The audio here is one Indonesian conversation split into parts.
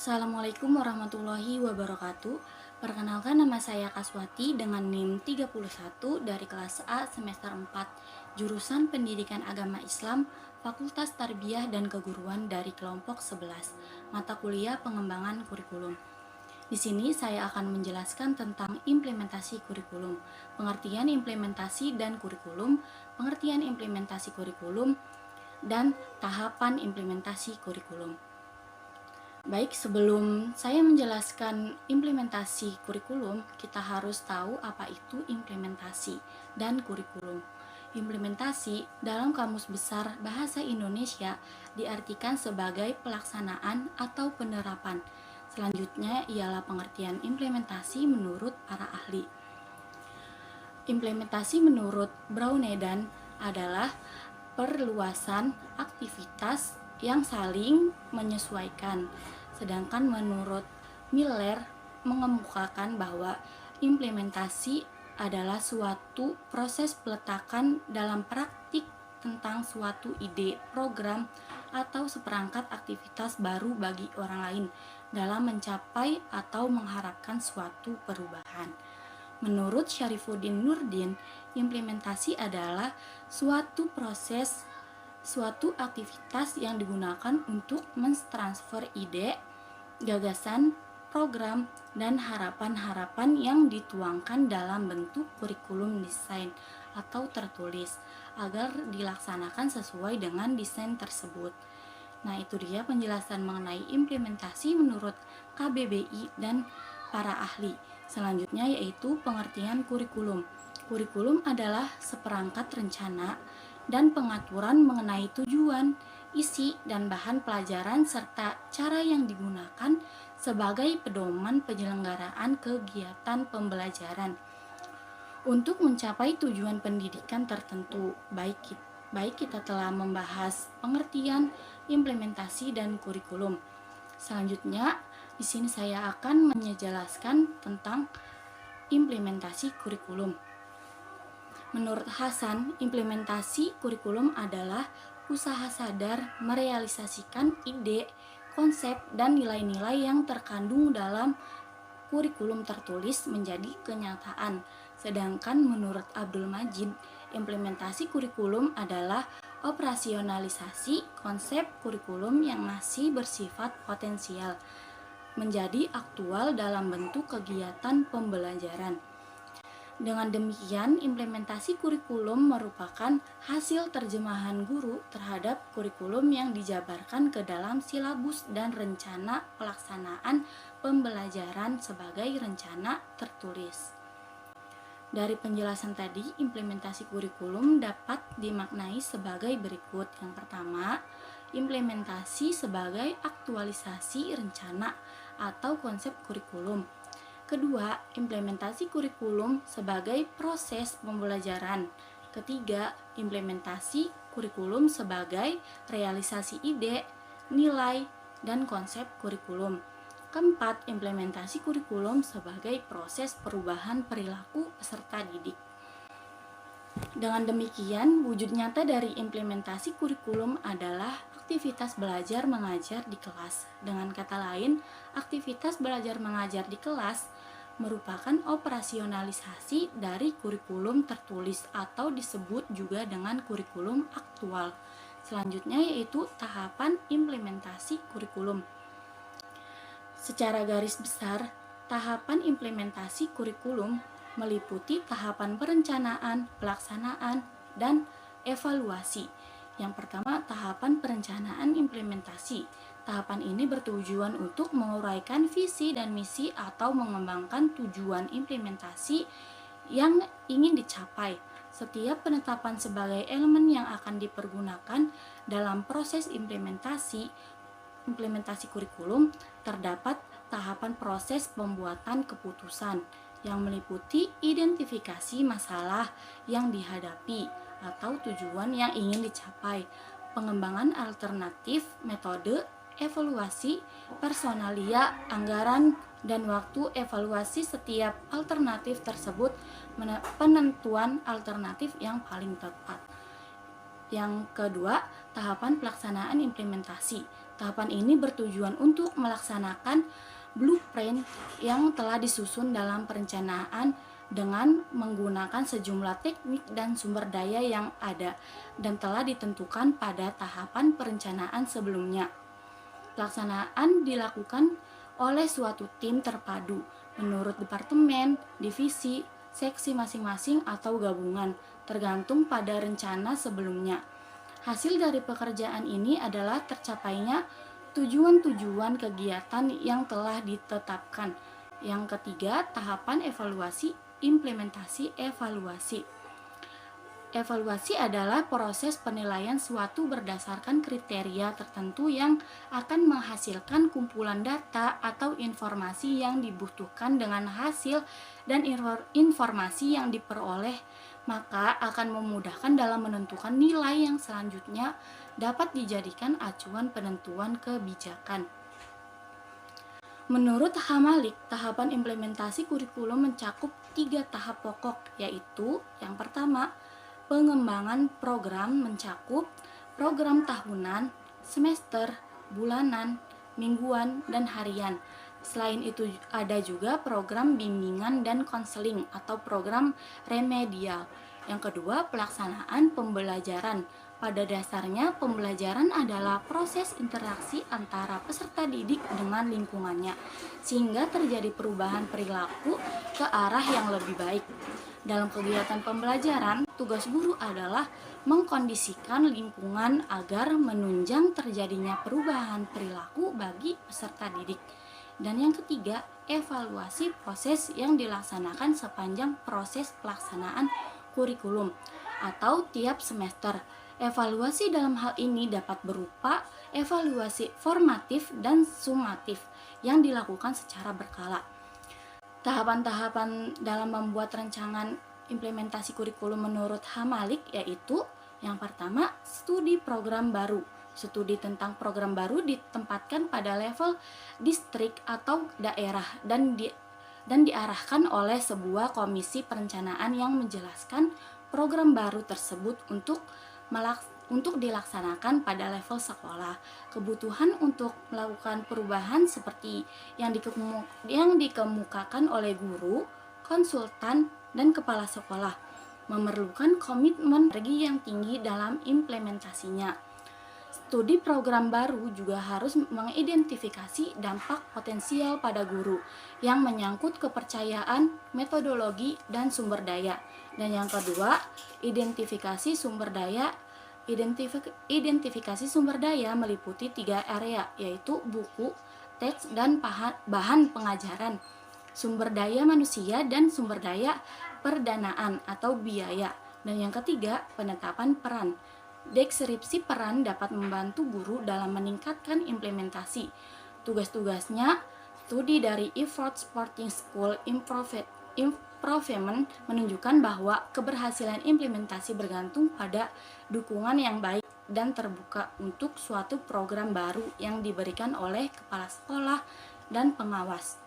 Assalamualaikum warahmatullahi wabarakatuh. Perkenalkan, nama saya Kaswati dengan NIM 31 dari kelas A semester 4, jurusan Pendidikan Agama Islam, Fakultas Tarbiyah dan Keguruan dari kelompok 11, mata kuliah pengembangan kurikulum. Di sini saya akan menjelaskan tentang implementasi kurikulum, pengertian implementasi dan kurikulum, pengertian implementasi kurikulum, dan tahapan implementasi kurikulum. Baik, sebelum saya menjelaskan implementasi kurikulum, kita harus tahu apa itu implementasi dan kurikulum. Implementasi dalam Kamus Besar Bahasa Indonesia diartikan sebagai pelaksanaan atau penerapan. Selanjutnya ialah pengertian implementasi menurut para ahli. Implementasi menurut Braunedan adalah perluasan aktivitas yang saling menyesuaikan. Sedangkan menurut Miller mengemukakan bahwa implementasi adalah suatu proses peletakan dalam praktik tentang suatu ide, program, atau seperangkat aktivitas baru bagi orang lain dalam mencapai atau mengharapkan suatu perubahan. Menurut Syarifuddin Nurdin, implementasi adalah suatu proses, suatu aktivitas yang digunakan untuk mentransfer ide, gagasan, program, dan harapan-harapan yang dituangkan dalam bentuk kurikulum desain atau tertulis agar dilaksanakan sesuai dengan desain tersebut. Nah, itu dia penjelasan mengenai implementasi menurut KBBI dan para ahli. Selanjutnya yaitu pengertian kurikulum. Kurikulum adalah seperangkat rencana dan pengaturan mengenai tujuan, isi, dan bahan pelajaran serta cara yang digunakan sebagai pedoman penyelenggaraan kegiatan pembelajaran untuk mencapai tujuan pendidikan tertentu. Baik kita telah membahas pengertian, implementasi, dan kurikulum. Selanjutnya, di sini saya akan menjelaskan tentang implementasi kurikulum. Menurut Hasan, implementasi kurikulum adalah usaha sadar merealisasikan ide, konsep, dan nilai-nilai yang terkandung dalam kurikulum tertulis menjadi kenyataan. Sedangkan menurut Abdul Majid, implementasi kurikulum adalah operasionalisasi konsep kurikulum yang masih bersifat potensial menjadi aktual dalam bentuk kegiatan pembelajaran. Dengan demikian, implementasi kurikulum merupakan hasil terjemahan guru terhadap kurikulum yang dijabarkan ke dalam silabus dan rencana pelaksanaan pembelajaran sebagai rencana tertulis. Dari penjelasan tadi, implementasi kurikulum dapat dimaknai sebagai berikut. Yang pertama, implementasi sebagai aktualisasi rencana atau konsep kurikulum. Kedua, implementasi kurikulum sebagai proses pembelajaran. Ketiga, implementasi kurikulum sebagai realisasi ide, nilai, dan konsep kurikulum. Keempat, implementasi kurikulum sebagai proses perubahan perilaku peserta didik. Dengan demikian, wujud nyata dari implementasi kurikulum adalah aktivitas belajar mengajar di kelas. Dengan kata lain, aktivitas belajar mengajar di kelas merupakan operasionalisasi dari kurikulum tertulis atau disebut juga dengan kurikulum aktual. Selanjutnya yaitu tahapan implementasi kurikulum. Secara garis besar, tahapan implementasi kurikulum meliputi tahapan perencanaan, pelaksanaan, dan evaluasi. Yang pertama, tahapan perencanaan implementasi. Tahapan ini bertujuan untuk menguraikan visi dan misi atau mengembangkan tujuan implementasi yang ingin dicapai. Setiap penetapan sebagai elemen yang akan dipergunakan dalam proses implementasi kurikulum terdapat tahapan proses pembuatan keputusan yang meliputi identifikasi masalah yang dihadapi atau tujuan yang ingin dicapai, pengembangan alternatif, metode, evaluasi, personalia, anggaran, dan waktu evaluasi setiap alternatif tersebut, penentuan alternatif yang paling tepat. Yang kedua, tahapan pelaksanaan implementasi. Tahapan ini bertujuan untuk melaksanakan blueprint yang telah disusun dalam perencanaan dengan menggunakan sejumlah teknik dan sumber daya yang ada dan telah ditentukan pada tahapan perencanaan sebelumnya. Pelaksanaan dilakukan oleh suatu tim terpadu menurut departemen, divisi, seksi masing-masing atau gabungan, tergantung pada rencana sebelumnya. Hasil dari pekerjaan ini adalah tercapainya tujuan-tujuan kegiatan yang telah ditetapkan. Yang ketiga, tahapan evaluasi, implementasi evaluasi. Evaluasi adalah proses penilaian suatu berdasarkan kriteria tertentu yang akan menghasilkan kumpulan data atau informasi yang dibutuhkan. Dengan hasil dan informasi yang diperoleh, maka akan memudahkan dalam menentukan nilai yang selanjutnya dapat dijadikan acuan penentuan kebijakan. Menurut Hamalik, tahapan implementasi kurikulum mencakup 3 tahap pokok, yaitu yang pertama, pengembangan program mencakup program tahunan, semester, bulanan, mingguan, dan harian. Selain itu ada juga program bimbingan dan konseling atau program remedial. Yang kedua, pelaksanaan pembelajaran. Pada dasarnya, pembelajaran adalah proses interaksi antara peserta didik dengan lingkungannya, sehingga terjadi perubahan perilaku ke arah yang lebih baik. Dalam kegiatan pembelajaran, tugas guru adalah mengkondisikan lingkungan agar menunjang terjadinya perubahan perilaku bagi peserta didik. Dan yang ketiga, evaluasi proses yang dilaksanakan sepanjang proses pelaksanaan kurikulum atau tiap semester. Evaluasi dalam hal ini dapat berupa evaluasi formatif dan sumatif yang dilakukan secara berkala. Tahapan-tahapan dalam membuat rancangan implementasi kurikulum menurut Hamalik yaitu yang pertama, studi program baru. Studi tentang program baru ditempatkan pada level distrik atau daerah dan diarahkan oleh sebuah komisi perencanaan yang menjelaskan program baru tersebut untuk dilaksanakan pada level sekolah. Kebutuhan untuk melakukan perubahan seperti yang dikemukakan oleh guru, konsultan, dan kepala sekolah memerlukan komitmen energi yang tinggi dalam implementasinya. Studi program baru juga harus mengidentifikasi dampak potensial pada guru yang menyangkut kepercayaan, metodologi, dan sumber daya. Dan yang kedua, identifikasi sumber daya. Identifikasi sumber daya meliputi 3 area, yaitu buku, teks, dan bahan pengajaran, sumber daya manusia, dan sumber daya perdanaan atau biaya. Dan yang ketiga, penetapan peran. Deskripsi peran dapat membantu guru dalam meningkatkan implementasi. Tugas-tugasnya, studi dari Effort Supporting School Improvement menunjukkan bahwa keberhasilan implementasi bergantung pada dukungan yang baik dan terbuka untuk suatu program baru yang diberikan oleh kepala sekolah dan pengawas.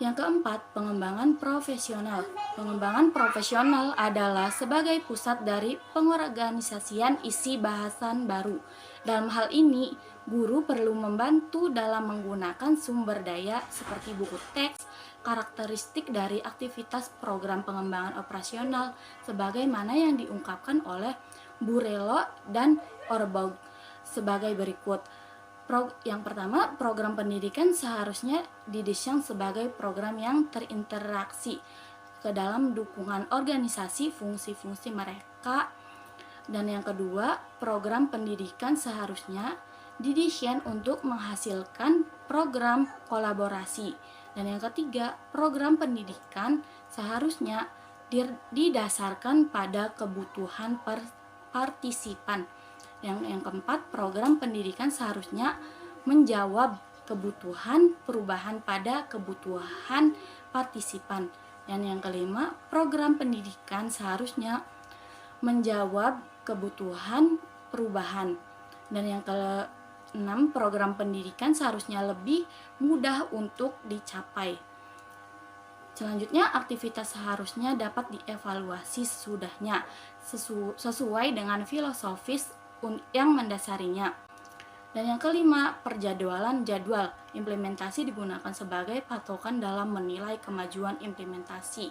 Yang keempat, pengembangan profesional. Pengembangan profesional adalah sebagai pusat dari pengorganisasian isi bahasan baru. Dalam hal ini, guru perlu membantu dalam menggunakan sumber daya seperti buku teks, karakteristik dari aktivitas program pengembangan operasional, sebagaimana yang diungkapkan oleh Burello dan Orbaugh sebagai berikut. Yang pertama, program pendidikan seharusnya didesain sebagai program yang terinteraksi ke dalam dukungan organisasi fungsi-fungsi mereka. Dan yang kedua, program pendidikan seharusnya didesain untuk menghasilkan program kolaborasi. Dan yang ketiga, program pendidikan seharusnya didasarkan pada kebutuhan partisipan. Yang keempat, program pendidikan seharusnya menjawab kebutuhan perubahan pada kebutuhan partisipan. Dan yang kelima, program pendidikan seharusnya menjawab kebutuhan perubahan. Dan yang keenam, program pendidikan seharusnya lebih mudah untuk dicapai. Selanjutnya, aktivitas seharusnya dapat dievaluasi sesudahnya sesuai dengan filosofis yang mendasarinya. Dan yang kelima, perjadwalan jadwal. Implementasi digunakan sebagai patokan dalam menilai kemajuan implementasi.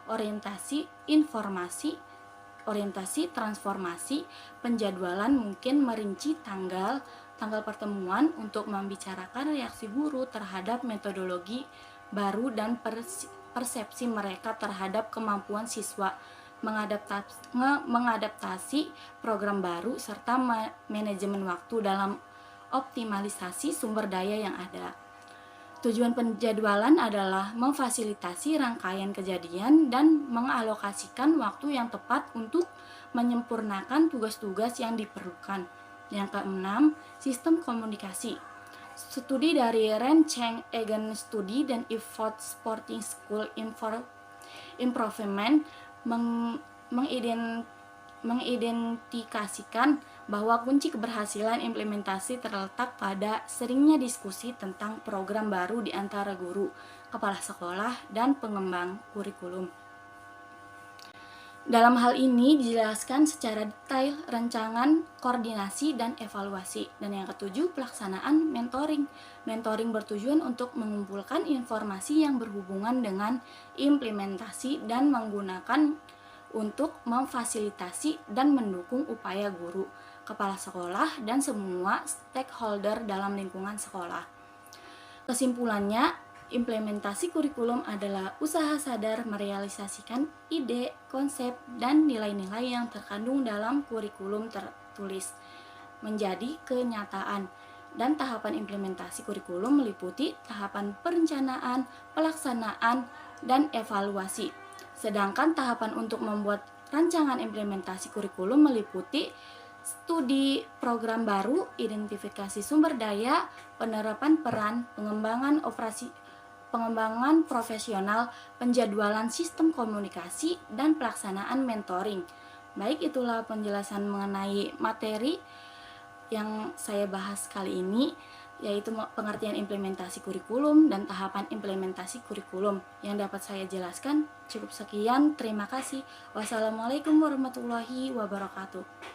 Orientasi transformasi, penjadwalan mungkin merinci tanggal pertemuan untuk membicarakan reaksi guru terhadap metodologi baru dan persepsi mereka terhadap kemampuan siswa, mengadaptasi program baru, serta manajemen waktu dalam optimalisasi sumber daya yang ada. Tujuan penjadwalan adalah memfasilitasi rangkaian kejadian dan mengalokasikan waktu yang tepat untuk menyempurnakan tugas-tugas yang diperlukan. Yang keenam, sistem komunikasi. Studi dari Ren Cheng Egen Study dan Effort Sporting School Improvement mengidentifikasikan bahwa kunci keberhasilan implementasi terletak pada seringnya diskusi tentang program baru di antara guru, kepala sekolah, dan pengembang kurikulum. Dalam hal ini dijelaskan secara detail rancangan, koordinasi, dan evaluasi. Dan yang ketujuh, pelaksanaan mentoring. Mentoring bertujuan untuk mengumpulkan informasi yang berhubungan dengan implementasi dan menggunakan untuk memfasilitasi dan mendukung upaya guru, kepala sekolah, dan semua stakeholder dalam lingkungan sekolah. Kesimpulannya, implementasi kurikulum adalah usaha sadar merealisasikan ide, konsep, dan nilai-nilai yang terkandung dalam kurikulum tertulis menjadi kenyataan. Dan tahapan implementasi kurikulum meliputi tahapan perencanaan, pelaksanaan, dan evaluasi. Sedangkan tahapan untuk membuat rancangan implementasi kurikulum meliputi studi program baru, identifikasi sumber daya, penerapan peran, pengembangan profesional, penjadwalan sistem komunikasi, dan pelaksanaan mentoring. Baik, itulah penjelasan mengenai materi yang saya bahas kali ini, yaitu pengertian implementasi kurikulum dan tahapan implementasi kurikulum. Yang dapat saya jelaskan cukup sekian. Terima kasih. Wassalamualaikum warahmatullahi wabarakatuh.